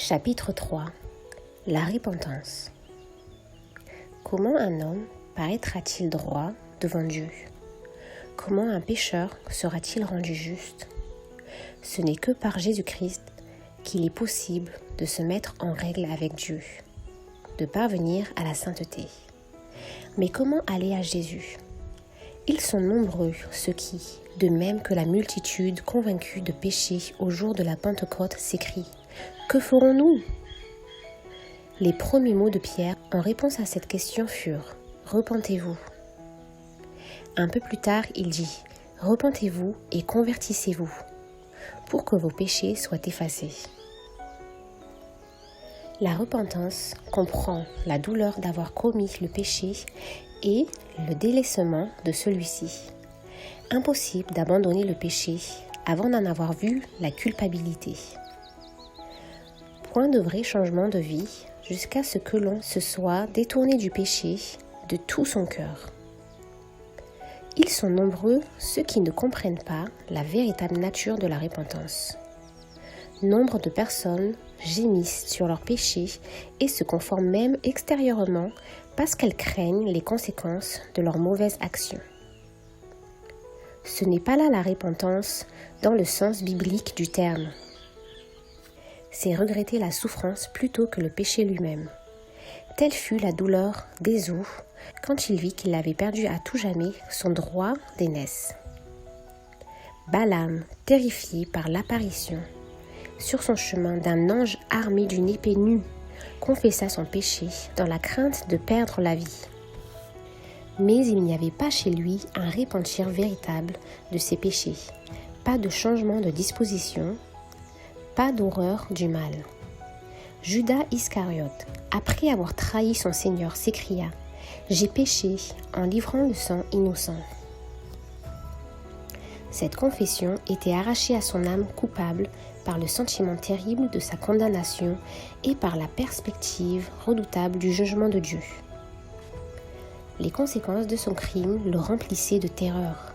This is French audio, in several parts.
Chapitre 3. La repentance. Comment un homme paraîtra-t-il droit devant Dieu? Comment un pécheur sera-t-il rendu juste? Ce n'est que par Jésus-Christ qu'il est possible de se mettre en règle avec Dieu, de parvenir à la sainteté. Mais comment aller à Jésus? Ils sont nombreux ceux qui, de même que la multitude convaincue de péché au jour de la Pentecôte, s'écrient « Que ferons-nous » Les premiers mots de Pierre en réponse à cette question furent « Repentez-vous ». Un peu plus tard, il dit « Repentez-vous et convertissez-vous, pour que vos péchés soient effacés ». La repentance comprend la douleur d'avoir commis le péché et le délaissement de celui-ci. Impossible d'abandonner le péché avant d'en avoir vu la culpabilité. Point de vrai changement de vie jusqu'à ce que l'on se soit détourné du péché de tout son cœur. Ils sont nombreux ceux qui ne comprennent pas la véritable nature de la repentance. Nombre de personnes gémissent sur leurs péchés et se conforment même extérieurement parce qu'elles craignent les conséquences de leurs mauvaises actions. Ce n'est pas là la repentance dans le sens biblique du terme. C'est regretter la souffrance plutôt que le péché lui-même. Telle fut la douleur d'Ésaü quand il vit qu'il avait perdu à tout jamais son droit d'aînesse. Balaam, terrifié par l'apparition sur son chemin d'un ange armé d'une épée nue, confessa son péché dans la crainte de perdre la vie. Mais il n'y avait pas chez lui un repentir véritable de ses péchés, pas de changement de disposition, pas d'horreur du mal. Judas Iscariote, après avoir trahi son Seigneur, s'écria « J'ai péché en livrant le sang innocent ». Cette confession était arrachée à son âme coupable par le sentiment terrible de sa condamnation et par la perspective redoutable du jugement de Dieu. Les conséquences de son crime le remplissaient de terreur.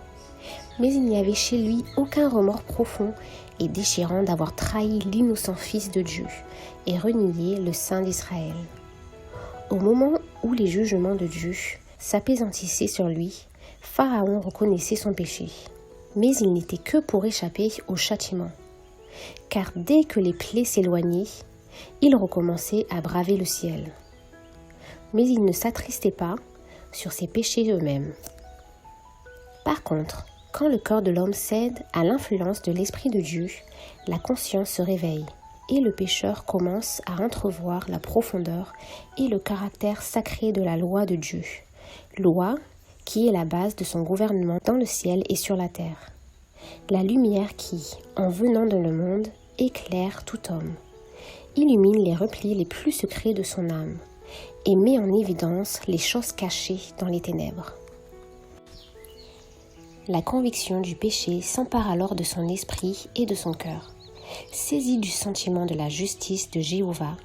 Mais il n'y avait chez lui aucun remords profond et déchirant d'avoir trahi l'innocent Fils de Dieu et renié le Saint d'Israël. Au moment où les jugements de Dieu s'apaisantissaient sur lui, Pharaon reconnaissait son péché. Mais il n'était que pour échapper au châtiment. Car dès que les plaies s'éloignaient, il recommençait à braver le ciel. Mais il ne s'attristait pas sur ses péchés eux-mêmes. Par contre, quand le corps de l'homme cède à l'influence de l'Esprit de Dieu, la conscience se réveille et le pécheur commence à entrevoir la profondeur et le caractère sacré de la loi de Dieu, loi qui est la base de son gouvernement dans le ciel et sur la terre. La lumière qui, en venant dans le monde, éclaire tout homme, illumine les replis les plus secrets de son âme et met en évidence les choses cachées dans les ténèbres. La conviction du péché s'empare alors de son esprit et de son cœur. Saisi du sentiment de la justice de Jéhovah,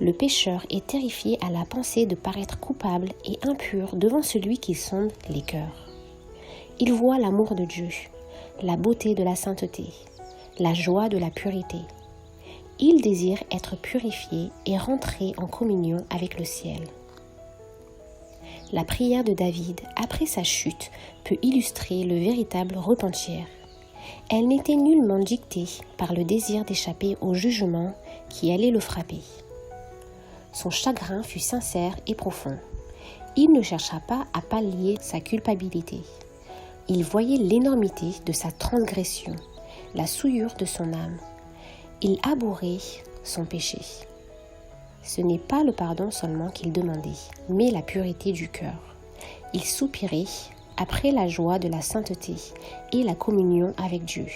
le pécheur est terrifié à la pensée de paraître coupable et impur devant celui qui sonde les cœurs. Il voit l'amour de Dieu, la beauté de la sainteté, la joie de la pureté. Il désire être purifié et rentrer en communion avec le ciel. La prière de David, après sa chute, peut illustrer le véritable repentir. Elle n'était nullement dictée par le désir d'échapper au jugement qui allait le frapper. Son chagrin fut sincère et profond. Il ne chercha pas à pallier sa culpabilité. Il voyait l'énormité de sa transgression, la souillure de son âme. Il abhorrait son péché. Ce n'est pas le pardon seulement qu'il demandait, mais la pureté du cœur. Il soupirait après la joie de la sainteté et la communion avec Dieu.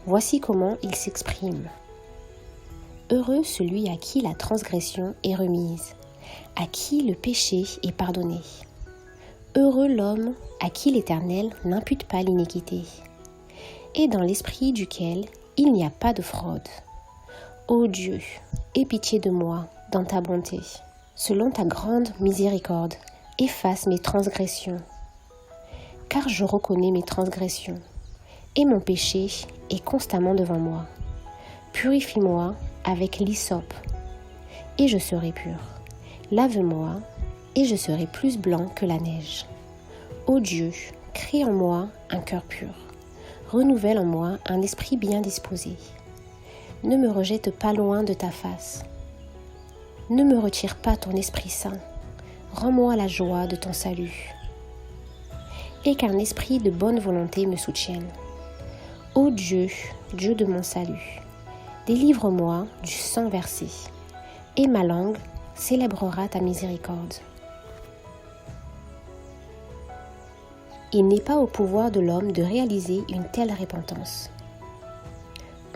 Voici comment il s'exprime. Heureux celui à qui la transgression est remise, à qui le péché est pardonné. Heureux l'homme à qui l'Éternel n'impute pas l'iniquité, et dans l'esprit duquel il n'y a pas de fraude. Ô Dieu, aie pitié de moi dans ta bonté. Selon ta grande miséricorde, efface mes transgressions. Car je reconnais mes transgressions, et mon péché est constamment devant moi. Purifie-moi avec l'hysope, et je serai pur. Lave-moi, et je serai plus blanc que la neige. Ô Dieu, crée en moi un cœur pur. Renouvelle en moi un esprit bien disposé. Ne me rejette pas loin de ta face. Ne me retire pas ton Esprit Saint. Rends-moi la joie de ton salut. Et qu'un esprit de bonne volonté me soutienne. Ô Dieu, Dieu de mon salut, délivre-moi du sang versé, et ma langue célébrera ta miséricorde. Il n'est pas au pouvoir de l'homme de réaliser une telle repentance.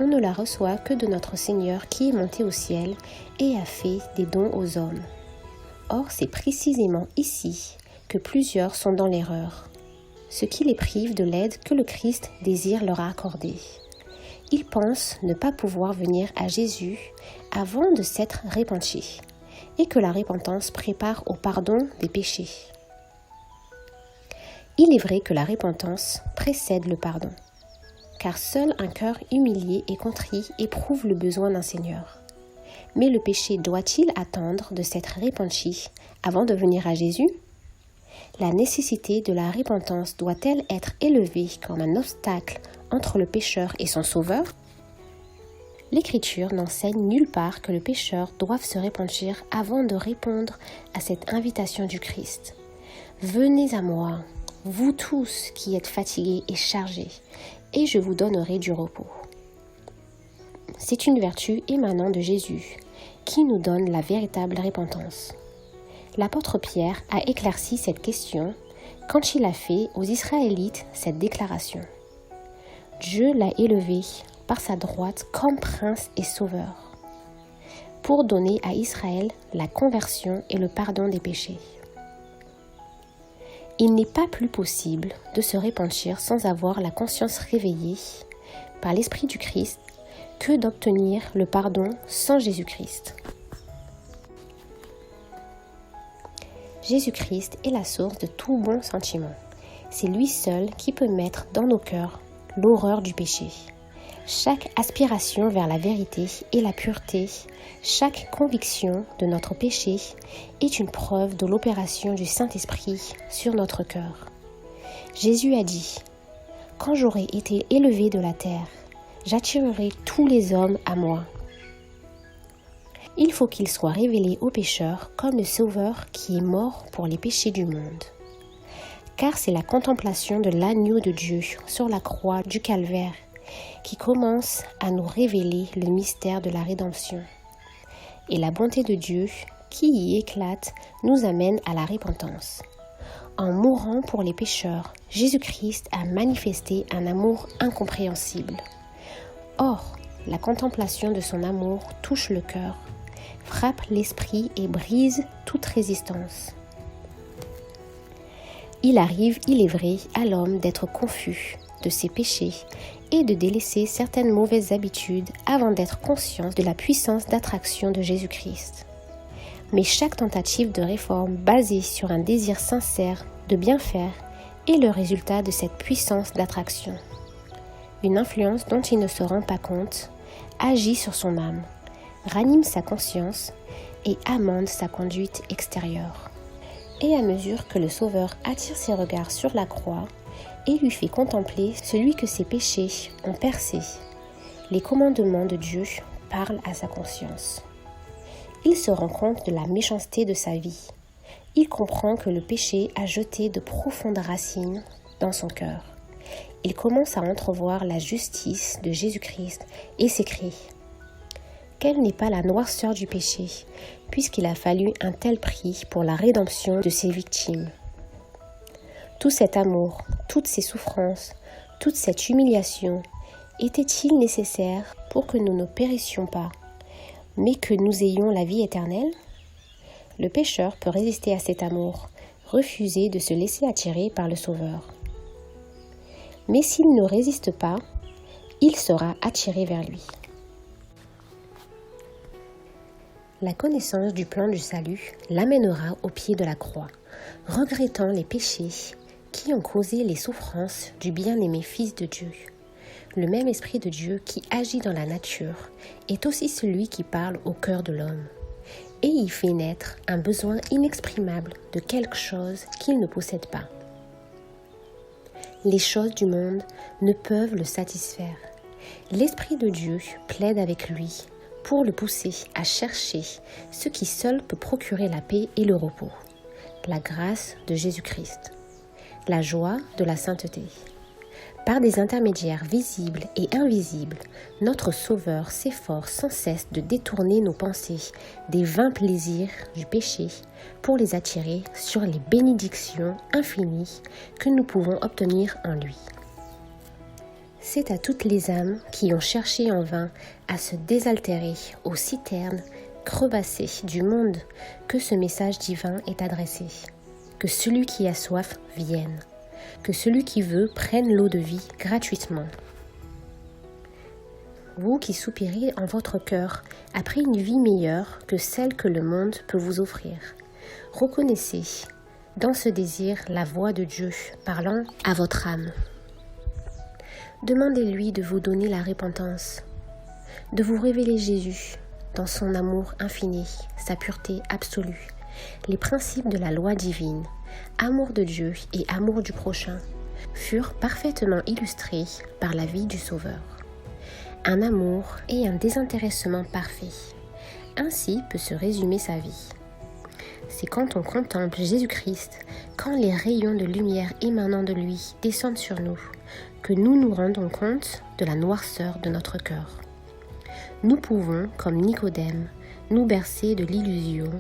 On ne la reçoit que de notre Seigneur qui est monté au ciel et a fait des dons aux hommes. Or, c'est précisément ici que plusieurs sont dans l'erreur, ce qui les prive de l'aide que le Christ désire leur accorder. Ils pensent ne pas pouvoir venir à Jésus avant de s'être repentis, et que la repentance prépare au pardon des péchés. Il est vrai que la repentance précède le pardon, car seul un cœur humilié et contrit éprouve le besoin d'un Seigneur. Mais le péché doit-il attendre de s'être repenti avant de venir à Jésus? La nécessité de la repentance doit-elle être élevée comme un obstacle entre le pécheur et son Sauveur? L'Écriture n'enseigne nulle part que le pécheur doive se repentir avant de répondre à cette invitation du Christ. « Venez à moi, vous tous qui êtes fatigués et chargés, et je vous donnerai du repos. » C'est une vertu émanant de Jésus qui nous donne la véritable repentance. L'apôtre Pierre a éclairci cette question quand il a fait aux Israélites cette déclaration. Dieu l'a élevé par sa droite comme prince et sauveur, pour donner à Israël la conversion et le pardon des péchés. Il n'est pas plus possible de se repentir sans avoir la conscience réveillée par l'Esprit du Christ que d'obtenir le pardon sans Jésus-Christ. Jésus-Christ est la source de tout bon sentiment. C'est lui seul qui peut mettre dans nos cœurs l'horreur du péché. Chaque aspiration vers la vérité et la pureté, chaque conviction de notre péché est une preuve de l'opération du Saint-Esprit sur notre cœur. Jésus a dit « Quand j'aurai été élevé de la terre, j'attirerai tous les hommes à moi. » Il faut qu'il soit révélé aux pécheurs comme le Sauveur qui est mort pour les péchés du monde. Car c'est la contemplation de l'agneau de Dieu sur la croix du calvaire qui commence à nous révéler le mystère de la rédemption. Et la bonté de Dieu qui y éclate nous amène à la repentance. En mourant pour les pécheurs, Jésus-Christ a manifesté un amour incompréhensible. Or, la contemplation de son amour touche le cœur, frappe l'esprit et brise toute résistance. Il arrive, il est vrai, à l'homme d'être confus de ses péchés et de délaisser certaines mauvaises habitudes avant d'être conscient de la puissance d'attraction de Jésus-Christ. Mais chaque tentative de réforme basée sur un désir sincère de bien faire est le résultat de cette puissance d'attraction. Une influence dont il ne se rend pas compte agit sur son âme, ranime sa conscience et amende sa conduite extérieure. Et à mesure que le Sauveur attire ses regards sur la croix et lui fait contempler celui que ses péchés ont percé, les commandements de Dieu parlent à sa conscience. Il se rend compte de la méchanceté de sa vie. Il comprend que le péché a jeté de profondes racines dans son cœur. Il commence à entrevoir la justice de Jésus-Christ et s'écrie « Quelle n'est pas la noirceur du péché, puisqu'il a fallu un tel prix pour la rédemption de ses victimes. » Tout cet amour, toutes ces souffrances, toute cette humiliation, était-il nécessaire pour que nous ne périssions pas, mais que nous ayons la vie éternelle? Le pécheur peut résister à cet amour, refuser de se laisser attirer par le Sauveur. Mais s'il ne résiste pas, il sera attiré vers lui. La connaissance du plan du salut l'amènera au pied de la croix, regrettant les péchés qui ont causé les souffrances du bien-aimé Fils de Dieu. Le même Esprit de Dieu qui agit dans la nature est aussi celui qui parle au cœur de l'homme. et y fait naître un besoin inexprimable de quelque chose qu'il ne possède pas. Les choses du monde ne peuvent le satisfaire. L'Esprit de Dieu plaide avec lui pour le pousser à chercher ce qui seul peut procurer la paix et le repos, la grâce de Jésus-Christ, la joie de la sainteté. Par des intermédiaires visibles et invisibles, notre Sauveur s'efforce sans cesse de détourner nos pensées des vains plaisirs du péché pour les attirer sur les bénédictions infinies que nous pouvons obtenir en lui. C'est à toutes les âmes qui ont cherché en vain à se désaltérer aux citernes crevassées du monde que ce message divin est adressé. Que celui qui a soif vienne. Que celui qui veut prenne l'eau de vie gratuitement. Vous qui soupirez en votre cœur après une vie meilleure que celle que le monde peut vous offrir, reconnaissez dans ce désir la voix de Dieu parlant à votre âme. Demandez-lui de vous donner la repentance, de vous révéler Jésus dans son amour infini, sa pureté absolue, les principes de la loi divine, amour de Dieu et amour du prochain, furent parfaitement illustrés par la vie du Sauveur. Un amour et un désintéressement parfait. Ainsi peut se résumer sa vie. C'est quand on contemple Jésus-Christ, quand les rayons de lumière émanant de lui descendent sur nous, que nous nous rendons compte de la noirceur de notre cœur. Nous pouvons, comme Nicodème, nous bercer de l'illusion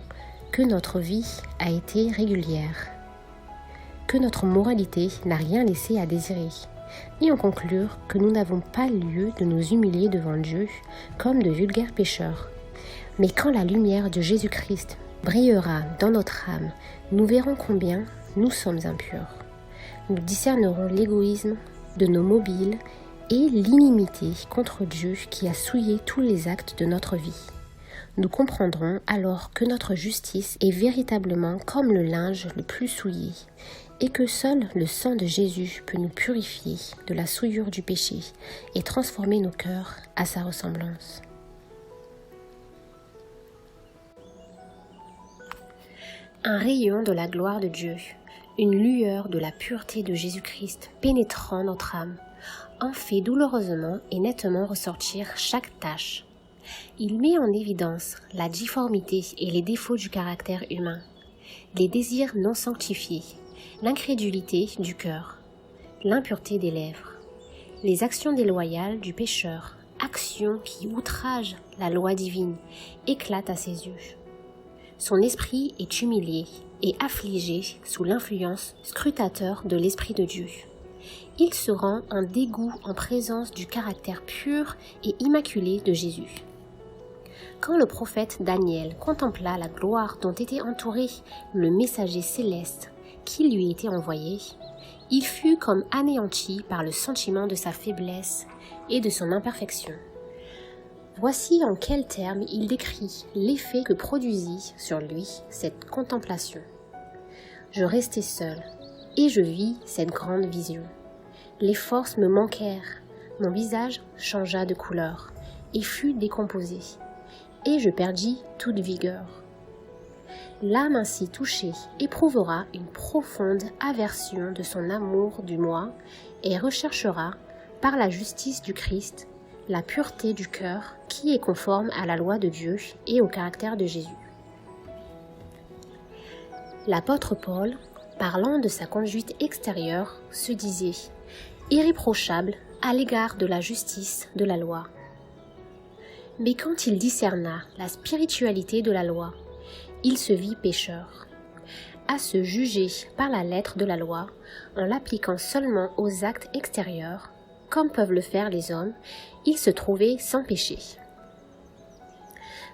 que notre vie a été régulière, que notre moralité n'a rien laissé à désirer, et en conclure que nous n'avons pas lieu de nous humilier devant Dieu comme de vulgaires pécheurs. Mais quand la lumière de Jésus-Christ brillera dans notre âme, nous verrons combien nous sommes impurs. Nous discernerons l'égoïsme de nos mobiles et l'inimité contre Dieu qui a souillé tous les actes de notre vie. Nous comprendrons alors que notre justice est véritablement comme le linge le plus souillé et que seul le sang de Jésus peut nous purifier de la souillure du péché et transformer nos cœurs à sa ressemblance. Un rayon de la gloire de Dieu, une lueur de la pureté de Jésus-Christ pénétrant notre âme, en fait douloureusement et nettement ressortir chaque tache. Il met en évidence la difformité et les défauts du caractère humain, les désirs non sanctifiés, l'incrédulité du cœur, l'impureté des lèvres, les actions déloyales du pécheur, actions qui outragent la loi divine, éclatent à ses yeux. Son esprit est humilié et affligé sous l'influence scrutateur de l'Esprit de Dieu. Il se rend en dégoût en présence du caractère pur et immaculé de Jésus. Quand le prophète Daniel contempla la gloire dont était entouré le messager céleste qui lui était envoyé, il fut comme anéanti par le sentiment de sa faiblesse et de son imperfection. Voici en quels termes il décrit l'effet que produisit sur lui cette contemplation. Je restai seul, et je vis cette grande vision. Les forces me manquèrent, mon visage changea de couleur, et fut décomposé, et je perdis toute vigueur. L'âme ainsi touchée éprouvera une profonde aversion de son amour du moi, et recherchera, par la justice du Christ, la pureté du cœur qui est conforme à la loi de Dieu et au caractère de Jésus. L'apôtre Paul, parlant de sa conduite extérieure, se disait irréprochable à l'égard de la justice de la loi. Mais quand il discerna la spiritualité de la loi, il se vit pécheur, à se juger par la lettre de la loi en l'appliquant seulement aux actes extérieurs, comme peuvent le faire les hommes, il se trouvait sans péché.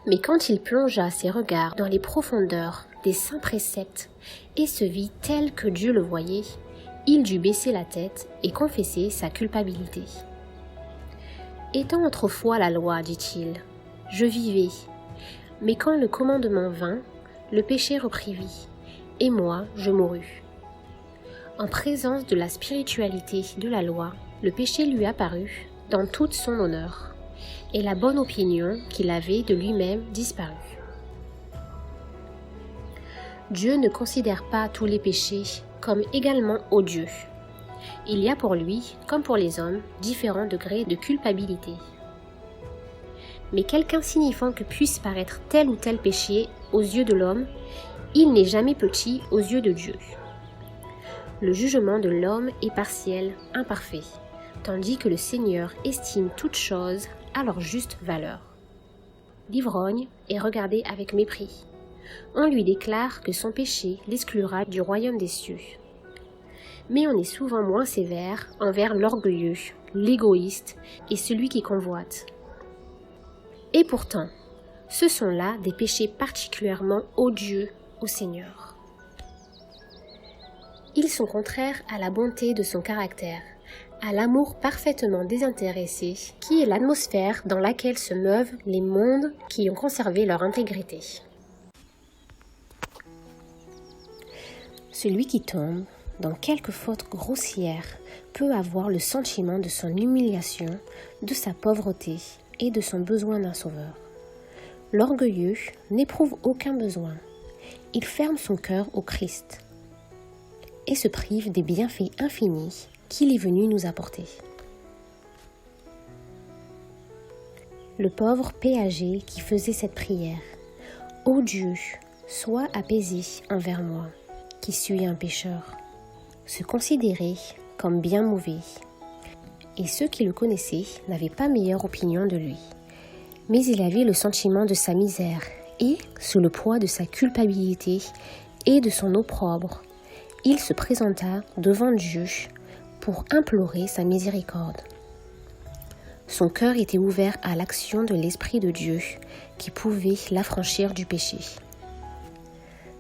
Mais quand il plongea ses regards dans les profondeurs des saints préceptes et se vit tel que Dieu le voyait, il dut baisser la tête et confesser sa culpabilité. Étant autrefois la loi, dit-il, je vivais, mais quand le commandement vint, le péché reprit vie, et moi je mourus. En présence de la spiritualité de la loi, le péché lui apparut dans toute son honneur, et la bonne opinion qu'il avait de lui-même disparut. Dieu ne considère pas tous les péchés comme également odieux. Il y a pour lui, comme pour les hommes, différents degrés de culpabilité. Mais quelque insignifiant que puisse paraître tel ou tel péché aux yeux de l'homme, il n'est jamais petit aux yeux de Dieu. Le jugement de l'homme est partiel, imparfait, tandis que le Seigneur estime toutes choses à leur juste valeur. L'ivrogne est regardé avec mépris. On lui déclare que son péché l'exclura du royaume des cieux. Mais on est souvent moins sévère envers l'orgueilleux, l'égoïste et celui qui convoite. Et pourtant, ce sont là des péchés particulièrement odieux au Seigneur. Ils sont contraires à la bonté de son caractère, à l'amour parfaitement désintéressé qui est l'atmosphère dans laquelle se meuvent les mondes qui ont conservé leur intégrité. Celui qui tombe dans quelque faute grossière peut avoir le sentiment de son humiliation, de sa pauvreté et de son besoin d'un sauveur. L'orgueilleux n'éprouve aucun besoin. Il ferme son cœur au Christ et se prive des bienfaits infinis qu'il est venu nous apporter. Le pauvre péager qui faisait cette prière, « Ô Dieu, sois apaisé envers moi, qui suis un pécheur », se considérait comme bien mauvais, et ceux qui le connaissaient n'avaient pas meilleure opinion de lui. Mais il avait le sentiment de sa misère, et, sous le poids de sa culpabilité et de son opprobre, il se présenta devant Dieu pour implorer sa miséricorde. Son cœur était ouvert à l'action de l'Esprit de Dieu qui pouvait l'affranchir du péché.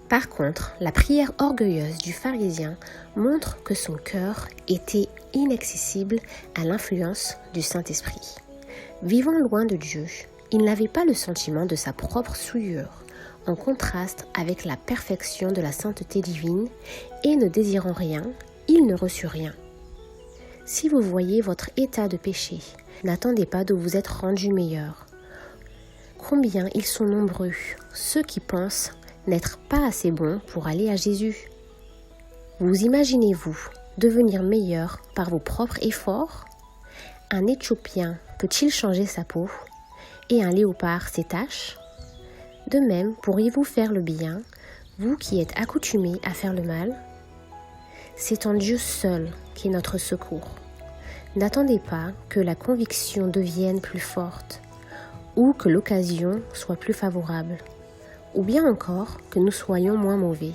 Par contre, la prière orgueilleuse du pharisien montre que son cœur était inaccessible à l'influence du Saint-Esprit. Vivant loin de Dieu, il n'avait pas le sentiment de sa propre souillure, en contraste avec la perfection de la sainteté divine, et ne désirant rien, il ne reçut rien. Si vous voyez votre état de péché, n'attendez pas de vous être rendu meilleur. Combien ils sont nombreux, ceux qui pensent n'être pas assez bons pour aller à Jésus. Vous imaginez-vous devenir meilleur par vos propres efforts? Un Éthiopien peut-il changer sa peau et un léopard ses taches? De même, pourriez-vous faire le bien, vous qui êtes accoutumés à faire le mal? C'est en Dieu seul qui est notre secours. N'attendez pas que la conviction devienne plus forte ou que l'occasion soit plus favorable, ou bien encore que nous soyons moins mauvais.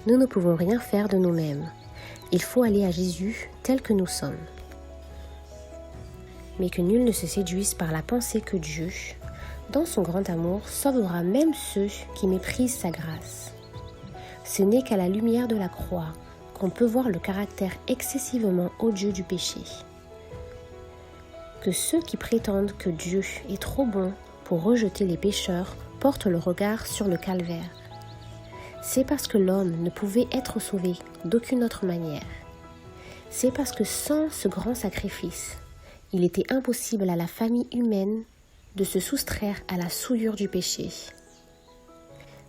Nous ne pouvons rien faire de nous-mêmes. Il faut aller à Jésus tel que nous sommes. Mais que nul ne se séduise par la pensée que Dieu, dans son grand amour, sauvera même ceux qui méprisent sa grâce. Ce n'est qu'à la lumière de la croix qu'on peut voir le caractère excessivement odieux du péché. Que ceux qui prétendent que Dieu est trop bon pour rejeter les pécheurs portent le regard sur le calvaire. C'est parce que l'homme ne pouvait être sauvé d'aucune autre manière. C'est parce que sans ce grand sacrifice, il était impossible à la famille humaine de se soustraire à la souillure du péché.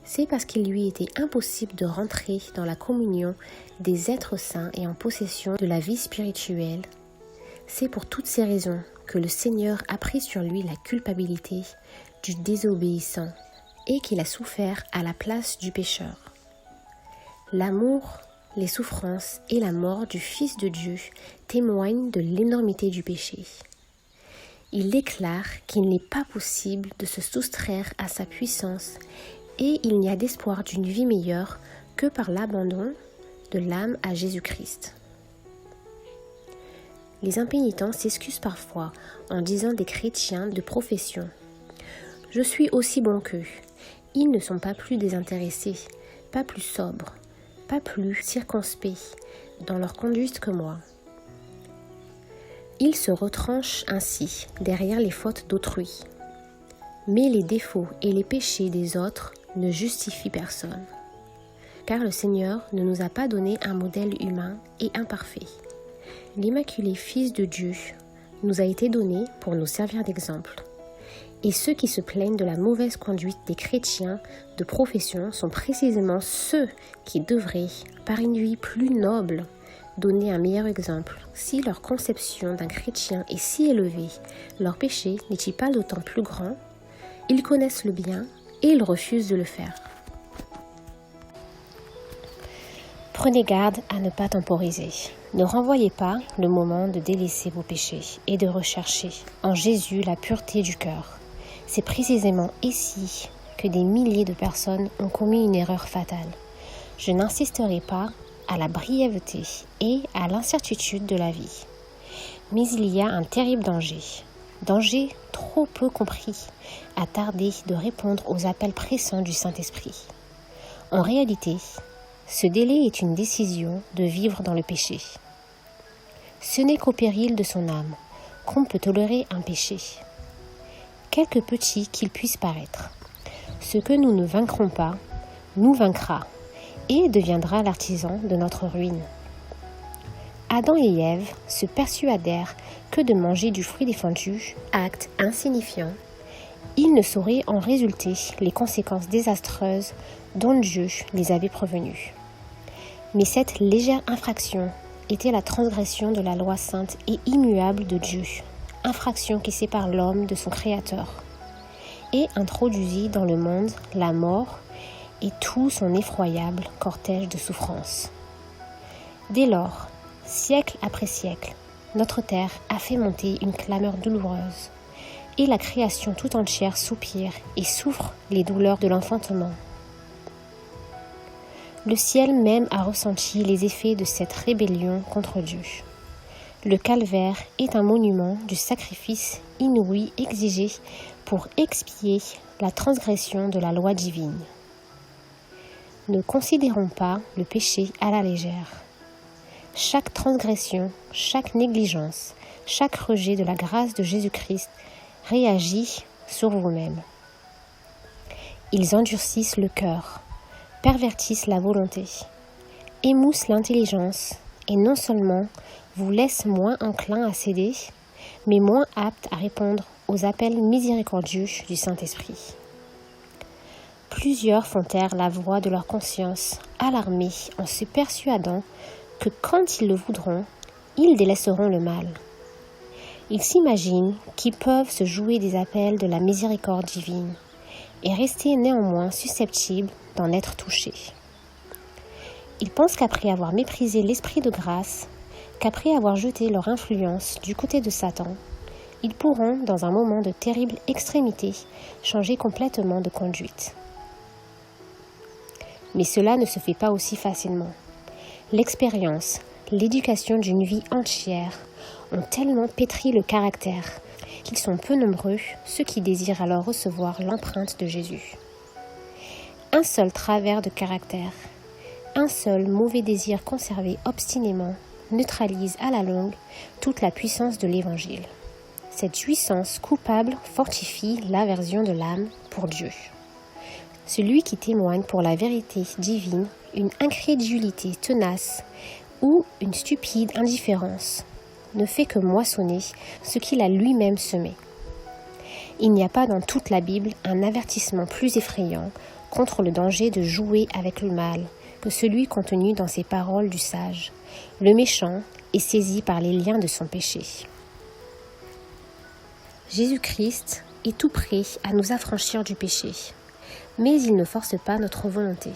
C'est parce qu'il lui était impossible de rentrer dans la communion des êtres saints et en possession de la vie spirituelle. C'est pour toutes ces raisons que le Seigneur a pris sur lui la culpabilité du désobéissant et qu'il a souffert à la place du pécheur. L'amour, les souffrances et la mort du Fils de Dieu témoignent de l'énormité du péché. Il déclare qu'il n'est pas possible de se soustraire à sa puissance et il n'y a d'espoir d'une vie meilleure que par l'abandon de l'âme à Jésus-Christ. Les impénitents s'excusent parfois en disant des chrétiens de profession « Je suis aussi bon qu'eux ». Ils ne sont pas plus désintéressés, pas plus sobres, pas plus circonspects dans leur conduite que moi. Ils se retranchent ainsi derrière les fautes d'autrui. Mais les défauts et les péchés des autres ne justifient personne. Car le Seigneur ne nous a pas donné un modèle humain et imparfait. L'Immaculé Fils de Dieu nous a été donné pour nous servir d'exemple. Et ceux qui se plaignent de la mauvaise conduite des chrétiens de profession sont précisément ceux qui devraient, par une vie plus noble, donner un meilleur exemple. Si leur conception d'un chrétien est si élevée, leur péché n'est-il pas d'autant plus grand? Ils connaissent le bien et ils refusent de le faire. Prenez garde à ne pas temporiser. Ne renvoyez pas le moment de délaisser vos péchés et de rechercher en Jésus la pureté du cœur. C'est précisément ici que des milliers de personnes ont commis une erreur fatale. Je n'insisterai pas à la brièveté et à l'incertitude de la vie. Mais il y a un terrible danger trop peu compris, à tarder de répondre aux appels pressants du Saint-Esprit. En réalité, ce délai est une décision de vivre dans le péché. Ce n'est qu'au péril de son âme qu'on peut tolérer un péché, quelque petit qu'il puisse paraître. Ce que nous ne vaincrons pas, nous vaincra et deviendra l'artisan de notre ruine. Adam et Ève se persuadèrent que de manger du fruit défendu, acte insignifiant, il ne saurait en résulter les conséquences désastreuses dont Dieu les avait prévenus. Mais cette légère infraction était la transgression de la loi sainte et immuable de Dieu, infraction qui sépare l'homme de son Créateur, et introduisit dans le monde la mort et tout son effroyable cortège de souffrances. Dès lors, siècle après siècle, notre terre a fait monter une clameur douloureuse, et la création tout entière soupire et souffre les douleurs de l'enfantement. Le ciel même a ressenti les effets de cette rébellion contre Dieu. Le calvaire est un monument du sacrifice inouï exigé pour expier la transgression de la loi divine. Ne considérons pas le péché à la légère. Chaque transgression, chaque négligence, chaque rejet de la grâce de Jésus-Christ réagit sur vous-même. Ils endurcissent le cœur, pervertissent la volonté, émoussent l'intelligence et non seulement vous laissent moins enclin à céder, mais moins aptes à répondre aux appels miséricordieux du Saint-Esprit. Plusieurs font taire la voix de leur conscience, alarmés en se persuadant que quand ils le voudront, ils délaisseront le mal. Ils s'imaginent qu'ils peuvent se jouer des appels de la miséricorde divine et rester néanmoins susceptibles d'en être touchés. Ils pensent qu'après avoir méprisé l'esprit de grâce, qu'après avoir jeté leur influence du côté de Satan, ils pourront, dans un moment de terrible extrémité, changer complètement de conduite. Mais cela ne se fait pas aussi facilement. L'expérience, l'éducation d'une vie entière ont tellement pétri le caractère qu'ils sont peu nombreux ceux qui désirent alors recevoir l'empreinte de Jésus. Un seul travers de caractère, un seul mauvais désir conservé obstinément neutralise à la longue toute la puissance de l'Évangile. Cette jouissance coupable fortifie l'aversion de l'âme pour Dieu. Celui qui témoigne pour la vérité divine une incrédulité tenace ou une stupide indifférence ne fait que moissonner ce qu'il a lui-même semé. Il n'y a pas dans toute la Bible un avertissement plus effrayant contre le danger de jouer avec le mal que celui contenu dans ces paroles du sage. Le méchant est saisi par les liens de son péché. Jésus-Christ est tout prêt à nous affranchir du péché, mais il ne force pas notre volonté.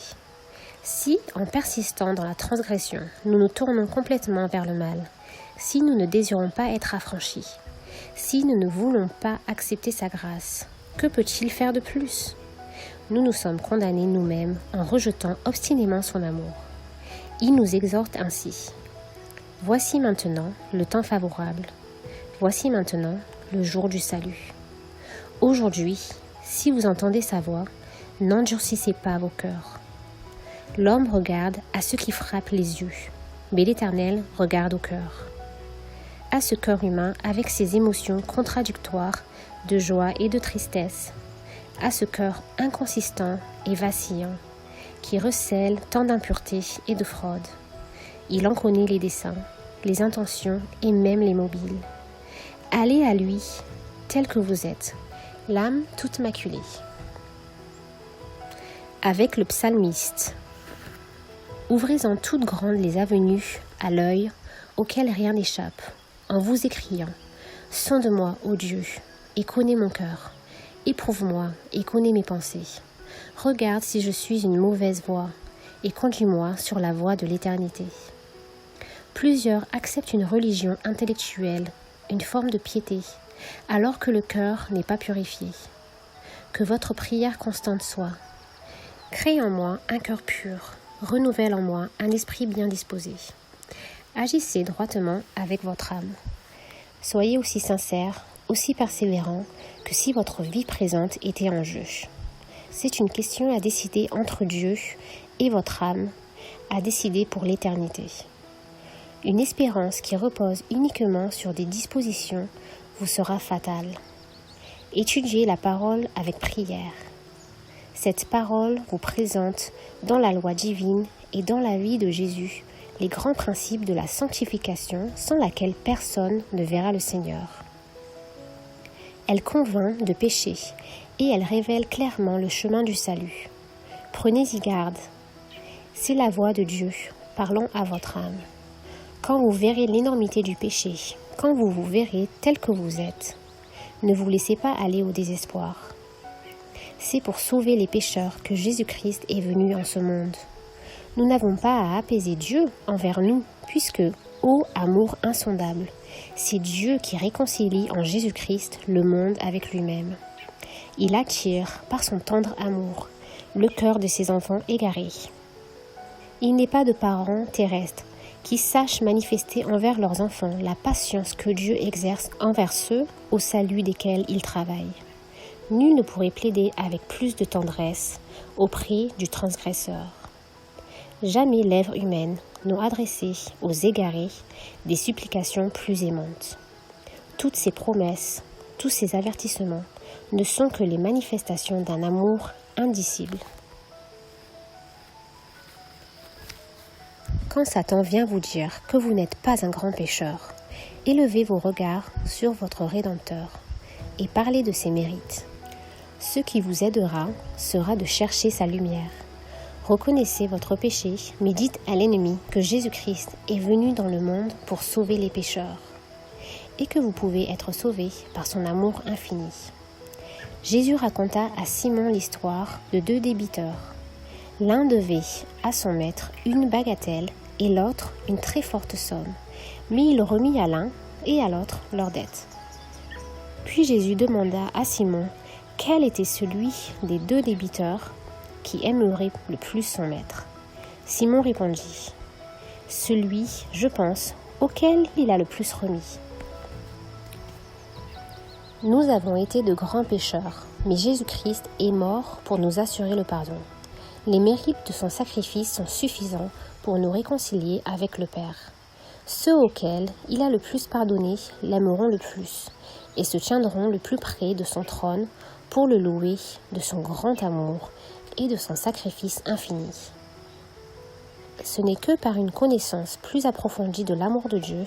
Si, en persistant dans la transgression, nous nous tournons complètement vers le mal, si nous ne désirons pas être affranchis, si nous ne voulons pas accepter sa grâce, que peut-il faire de plus? Nous nous sommes condamnés nous-mêmes en rejetant obstinément son amour. Il nous exhorte ainsi. Voici maintenant le temps favorable. Voici maintenant le jour du salut. Aujourd'hui, si vous entendez sa voix, n'endurcissez pas vos cœurs. L'homme regarde à ce qui frappe les yeux, mais l'Éternel regarde au cœur. À ce cœur humain avec ses émotions contradictoires de joie et de tristesse, à ce cœur inconsistant et vacillant, qui recèle tant d'impureté et de fraude. Il en connaît les desseins, les intentions et même les mobiles. Allez à lui, tel que vous êtes. l'âme toute maculée. Avec le psalmiste. Ouvrez en toutes grandes les avenues à l'œil, auquel rien n'échappe, en vous écriant « Sonde-moi, ô Dieu, et connais mon cœur. Éprouve-moi et connais mes pensées. Regarde si je suis une mauvaise voie, et conduis-moi sur la voie de l'éternité. » Plusieurs acceptent une religion intellectuelle, une forme de piété, alors que le cœur n'est pas purifié. Que votre prière constante soit. Crée en moi un cœur pur, renouvelle en moi un esprit bien disposé. Agissez droitement avec votre âme. Soyez aussi sincère, aussi persévérant que si votre vie présente était en jeu. C'est une question à décider entre Dieu et votre âme, à décider pour l'éternité. Une espérance qui repose uniquement sur des dispositions vous sera fatale. Étudiez la parole avec prière. Cette parole vous présente dans la loi divine et dans la vie de Jésus les grands principes de la sanctification sans laquelle personne ne verra le Seigneur. Elle convainc de pécher et elle révèle clairement le chemin du salut. Prenez-y garde. C'est la voix de Dieu parlant à votre âme. Quand vous verrez l'énormité du péché, quand vous vous verrez tel que vous êtes, ne vous laissez pas aller au désespoir. C'est pour sauver les pécheurs que Jésus-Christ est venu en ce monde. Nous n'avons pas à apaiser Dieu envers nous, puisque, ô amour insondable, c'est Dieu qui réconcilie en Jésus-Christ le monde avec lui-même. Il attire, par son tendre amour, le cœur de ses enfants égarés. Il n'est pas de parents terrestres qui sachent manifester envers leurs enfants la patience que Dieu exerce envers ceux au salut desquels il travaille. Nul ne pourrait plaider avec plus de tendresse auprès du transgresseur. Jamais lèvre humaine n'ont adressé aux égarés des supplications plus aimantes. Toutes ces promesses, tous ces avertissements ne sont que les manifestations d'un amour indicible. Quand Satan vient vous dire que vous n'êtes pas un grand pécheur, élevez vos regards sur votre Rédempteur et parlez de ses mérites. Ce qui vous aidera sera de chercher sa lumière. Reconnaissez votre péché, mais dites à l'ennemi que Jésus-Christ est venu dans le monde pour sauver les pécheurs et que vous pouvez être sauvés par son amour infini. Jésus raconta à Simon l'histoire de 2 débiteurs. L'un devait à son maître une bagatelle et l'autre une très forte somme, mais il remit à l'un et à l'autre leur dette. Puis Jésus demanda à Simon quel était celui des 2 débiteurs qui aimerait le plus son maître. Simon répondit « Celui, je pense, auquel il a le plus remis. » Nous avons été de grands pécheurs, mais Jésus-Christ est mort pour nous assurer le pardon. Les mérites de son sacrifice sont suffisants pour nous réconcilier avec le Père. Ceux auxquels il a le plus pardonné l'aimeront le plus et se tiendront le plus près de son trône pour le louer de son grand amour et de son sacrifice infini. Ce n'est que par une connaissance plus approfondie de l'amour de Dieu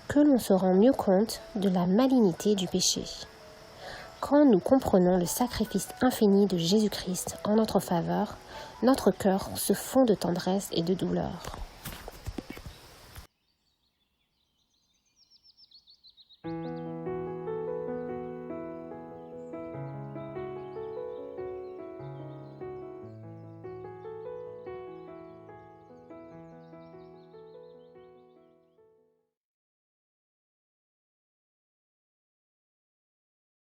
que l'on se rend mieux compte de la malignité du péché. Quand nous comprenons le sacrifice infini de Jésus-Christ en notre faveur, notre cœur se fond de tendresse et de douleur.